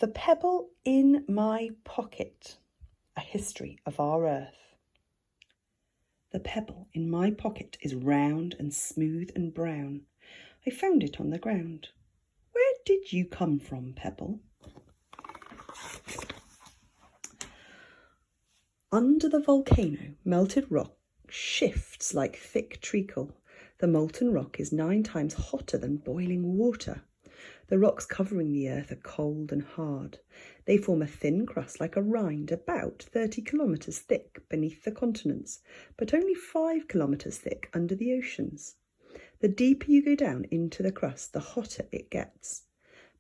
The Pebble in My Pocket, a history of our earth. The pebble in my pocket is round and smooth and brown. I found it on the ground. Where did you come from, Pebble? Under the volcano, melted rock shifts like thick treacle. The molten rock is 9 times hotter than boiling water. The rocks covering the earth are cold and hard. They form a thin crust like a rind, about 30 kilometres thick beneath the continents, but only 5 kilometres thick under the oceans. The deeper you go down into the crust, the hotter it gets.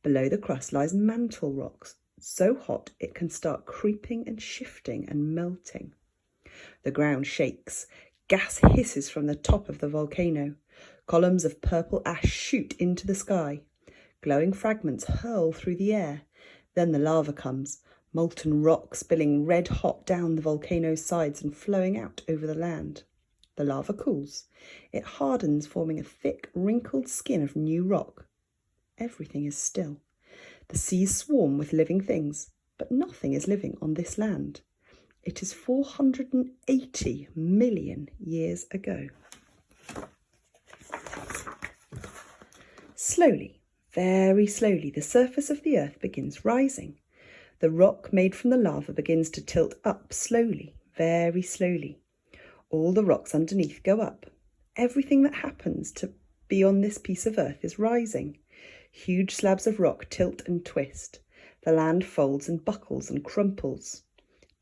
Below the crust lies mantle rocks, so hot it can start creeping and shifting and melting. The ground shakes. Gas hisses from the top of the volcano. Columns of purple ash shoot into the sky. Glowing fragments hurl through the air. Then the lava comes, molten rock spilling red hot down the volcano's sides and flowing out over the land. The lava cools. It hardens, forming a thick, wrinkled skin of new rock. Everything is still. The seas swarm with living things, but nothing is living on this land. It is 480 million years ago. Slowly, very slowly, the surface of the earth begins rising. The rock made from the lava begins to tilt up slowly, very slowly. All the rocks underneath go up. Everything that happens to be on this piece of earth is rising. Huge slabs of rock tilt and twist. The land folds and buckles and crumples.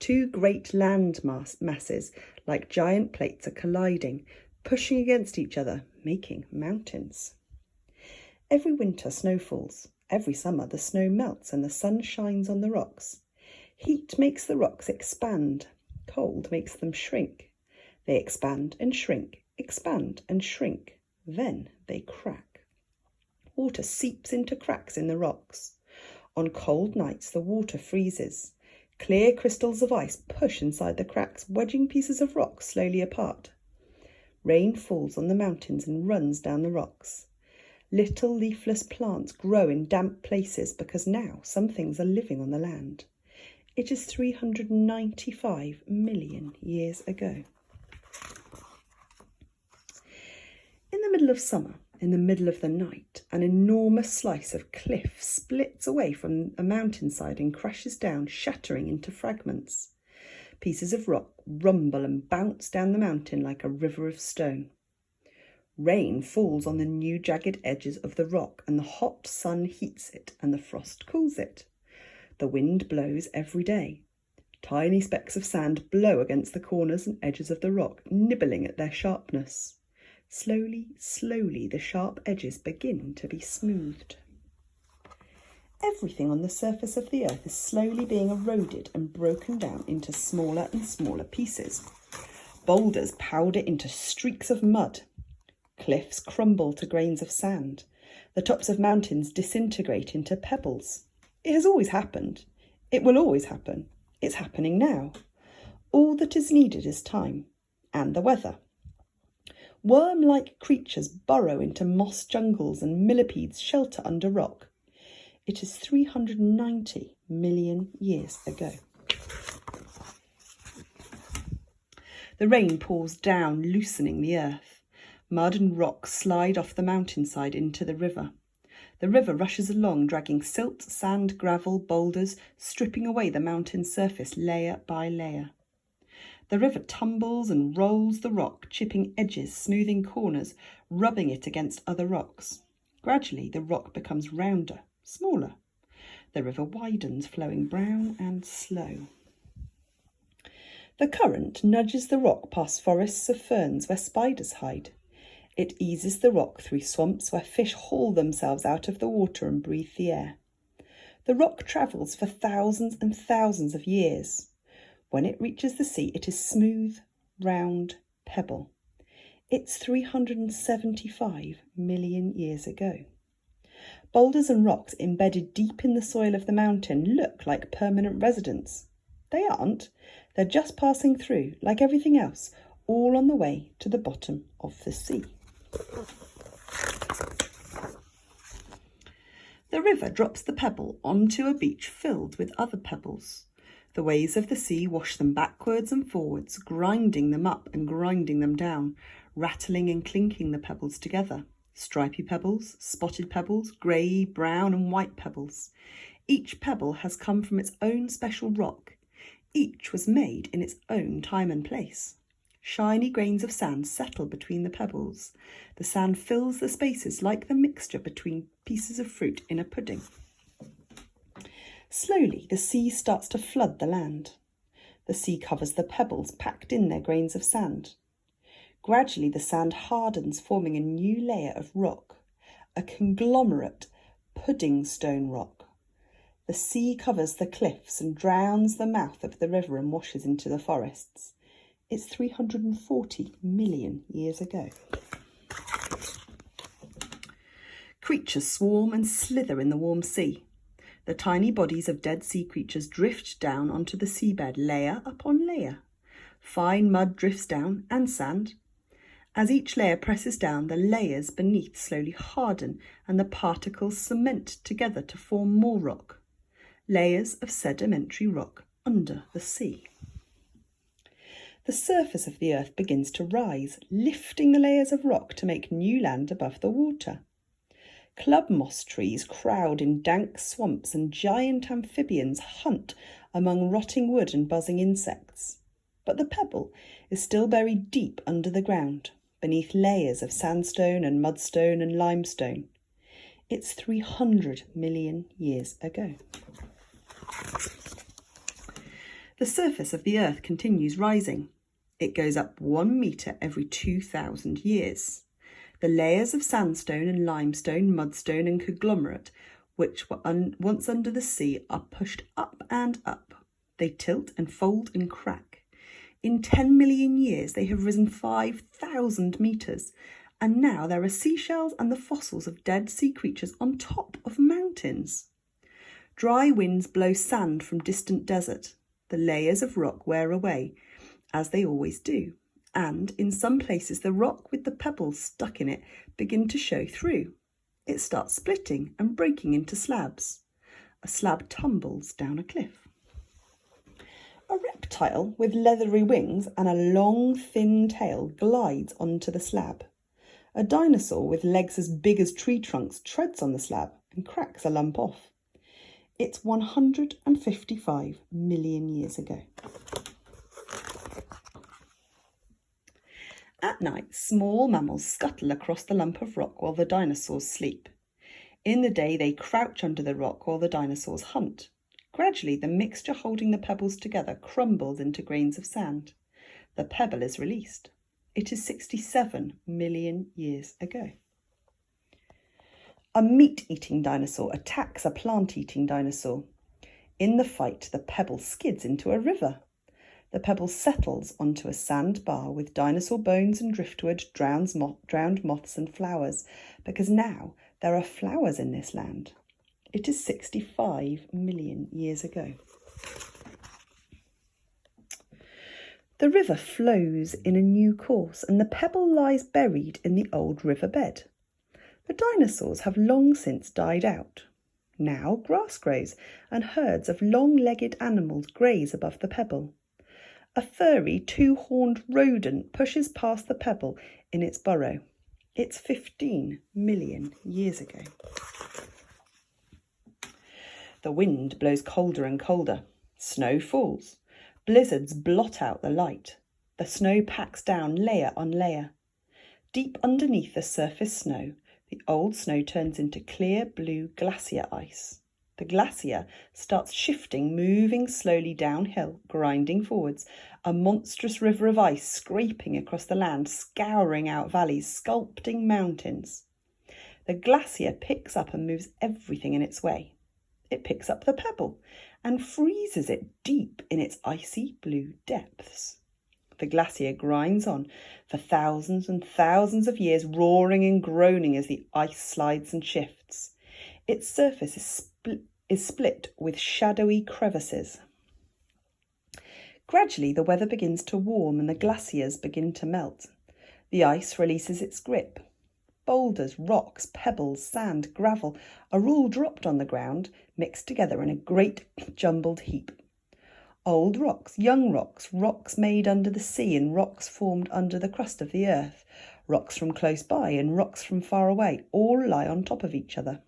2 great land masses, like giant plates, are colliding, pushing against each other, making mountains. Every winter snow falls. Every summer the snow melts and the sun shines on the rocks. Heat makes the rocks expand. Cold makes them shrink. They expand and shrink, expand and shrink. Then they crack. Water seeps into cracks in the rocks. On cold nights the water freezes. Clear crystals of ice push inside the cracks, wedging pieces of rock slowly apart. Rain falls on the mountains and runs down the rocks. Little leafless plants grow in damp places because now some things are living on the land. It is 395 million years ago. In the middle of summer, in the middle of the night, an enormous slice of cliff splits away from a mountainside and crashes down, shattering into fragments. Pieces of rock rumble and bounce down the mountain like a river of stone. Rain falls on the new jagged edges of the rock, and the hot sun heats it and the frost cools it. The wind blows every day. Tiny specks of sand blow against the corners and edges of the rock, nibbling at their sharpness. Slowly, slowly, the sharp edges begin to be smoothed. Everything on the surface of the earth is slowly being eroded and broken down into smaller and smaller pieces. Boulders powder into streaks of mud. Cliffs crumble to grains of sand. The tops of mountains disintegrate into pebbles. It has always happened. It will always happen. It's happening now. All that is needed is time and the weather. Worm-like creatures burrow into moss jungles and millipedes shelter under rock. It is 390 million years ago. The rain pours down, loosening the earth. Mud and rock slide off the mountainside into the river. The river rushes along, dragging silt, sand, gravel, boulders, stripping away the mountain's surface layer by layer. The river tumbles and rolls the rock, chipping edges, smoothing corners, rubbing it against other rocks. Gradually, the rock becomes rounder, smaller. The river widens, flowing brown and slow. The current nudges the rock past forests of ferns where spiders hide. It eases the rock through swamps where fish haul themselves out of the water and breathe the air. The rock travels for thousands and thousands of years. When it reaches the sea, it is smooth, round pebble. It's 375 million years ago. Boulders and rocks embedded deep in the soil of the mountain look like permanent residents. They aren't. They're just passing through, like everything else, all on the way to the bottom of the sea. The river drops the pebble onto a beach filled with other pebbles. The waves of the sea wash them backwards and forwards, grinding them up and grinding them down, rattling and clinking the pebbles together. Stripy pebbles, spotted pebbles, grey, brown and white pebbles. Each pebble has come from its own special rock. Each was made in its own time and place. Shiny grains of sand settle between the pebbles. The sand fills the spaces like the mixture between pieces of fruit in a pudding. Slowly, the sea starts to flood the land. The sea covers the pebbles packed in their grains of sand. Gradually, the sand hardens, forming a new layer of rock, a conglomerate pudding stone rock. The sea covers the cliffs and drowns the mouth of the river and washes into the forests. It's 340 million years ago. Creatures swarm and slither in the warm sea. The tiny bodies of dead sea creatures drift down onto the seabed layer upon layer. Fine mud drifts down and sand. As each layer presses down, the layers beneath slowly harden and the particles cement together to form more rock. Layers of sedimentary rock under the sea. The surface of the earth begins to rise, lifting the layers of rock to make new land above the water. Club moss trees crowd in dank swamps and giant amphibians hunt among rotting wood and buzzing insects. But the pebble is still buried deep under the ground, beneath layers of sandstone and mudstone and limestone. It's 300 million years ago. The surface of the earth continues rising. It goes up 1 metre every 2,000 years. The layers of sandstone and limestone, mudstone and conglomerate, which were once under the sea, are pushed up and up. They tilt and fold and crack. In 10 million years, they have risen 5,000 metres, and now there are seashells and the fossils of dead sea creatures on top of mountains. Dry winds blow sand from distant desert. The layers of rock wear away, as they always do, and in some places the rock with the pebbles stuck in it begin to show through. It starts splitting and breaking into slabs. A slab tumbles down a cliff. A reptile with leathery wings and a long, thin tail glides onto the slab. A dinosaur with legs as big as tree trunks treads on the slab and cracks a lump off. It's 155 million years ago. At night, small mammals scuttle across the lump of rock while the dinosaurs sleep. In the day, they crouch under the rock while the dinosaurs hunt. Gradually, the mixture holding the pebbles together crumbles into grains of sand. The pebble is released. It is 67 million years ago. A meat-eating dinosaur attacks a plant-eating dinosaur. In the fight, the pebble skids into a river. The pebble settles onto a sandbar with dinosaur bones and driftwood, drowned moths and flowers, because now there are flowers in this land. It is 65 million years ago. The river flows in a new course, and the pebble lies buried in the old riverbed. The dinosaurs have long since died out. Now grass grows, and herds of long-legged animals graze above the pebble. A furry, two-horned rodent pushes past the pebble in its burrow. It's 15 million years ago. The wind blows colder and colder. Snow falls. Blizzards blot out the light. The snow packs down layer on layer. Deep underneath the surface snow, the old snow turns into clear blue glacier ice. The glacier starts shifting, moving slowly downhill, grinding forwards, a monstrous river of ice scraping across the land, scouring out valleys, sculpting mountains. The glacier picks up and moves everything in its way. It picks up the pebble and freezes it deep in its icy blue depths. The glacier grinds on for thousands and thousands of years, roaring and groaning as the ice slides and shifts. Its surface is split with shadowy crevices. Gradually, the weather begins to warm and the glaciers begin to melt. The ice releases its grip. Boulders, rocks, pebbles, sand, gravel are all dropped on the ground, mixed together in a great jumbled heap. Old rocks, young rocks, rocks made under the sea and rocks formed under the crust of the earth, rocks from close by and rocks from far away, all lie on top of each other.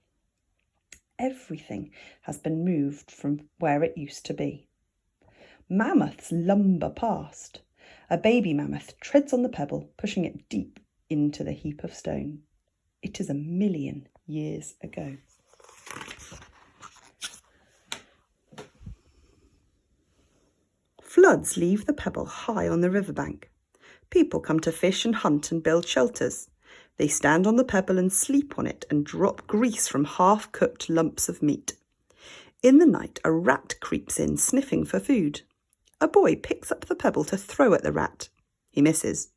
Everything has been moved from where it used to be. Mammoths lumber past. A baby mammoth treads on the pebble, pushing it deep into the heap of stone. It is 1,000,000 years ago. Floods leave the pebble high on the riverbank. People come to fish and hunt and build shelters. They stand on the pebble and sleep on it and drop grease from half-cooked lumps of meat. In the night, a rat creeps in, sniffing for food. A boy picks up the pebble to throw at the rat. He misses.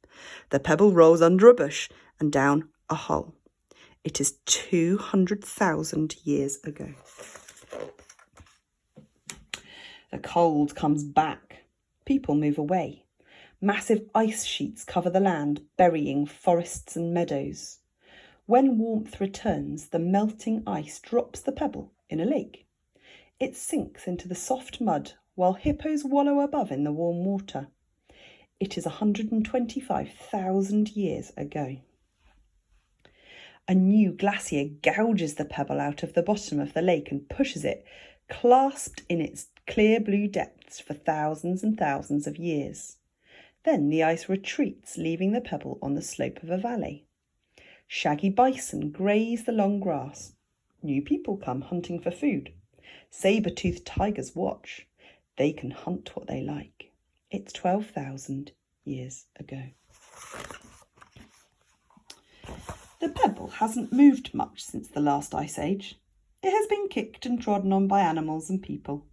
The pebble rolls under a bush and down a hole. It is 200,000 years ago. The cold comes back. People move away. Massive ice sheets cover the land, burying forests and meadows. When warmth returns, the melting ice drops the pebble in a lake. It sinks into the soft mud while hippos wallow above in the warm water. It is 125,000 years ago. A new glacier gouges the pebble out of the bottom of the lake and pushes it, clasped in its clear blue depths for thousands and thousands of years. Then the ice retreats, leaving the pebble on the slope of a valley. Shaggy bison graze the long grass. New people come hunting for food. Saber-toothed tigers watch. They can hunt what they like. It's 12,000 years ago. The pebble hasn't moved much since the last ice age. It has been kicked and trodden on by animals and people.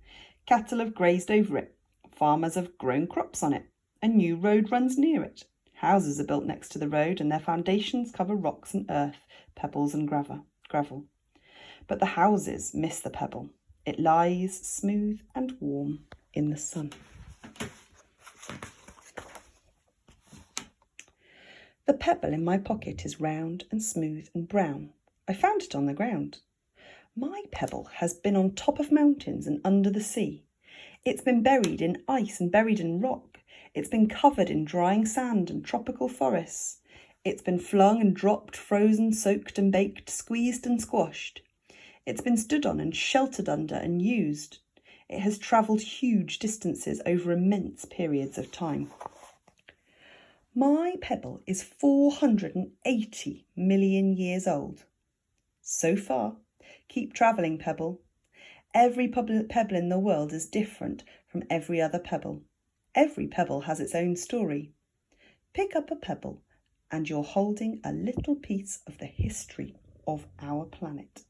Cattle have grazed over it. Farmers have grown crops on it. A new road runs near it. Houses are built next to the road and their foundations cover rocks and earth, pebbles and gravel. But the houses miss the pebble. It lies smooth and warm in the sun. The pebble in my pocket is round and smooth and brown. I found it on the ground. My pebble has been on top of mountains and under the sea. It's been buried in ice and buried in rock. It's been covered in drying sand and tropical forests. It's been flung and dropped, frozen, soaked and baked, squeezed and squashed. It's been stood on and sheltered under and used. It has travelled huge distances over immense periods of time. My pebble is 480 million years old. So far, keep travelling, pebble. Every pebble in the world is different from every other pebble. Every pebble has its own story. Pick up a pebble and you're holding a little piece of the history of our planet.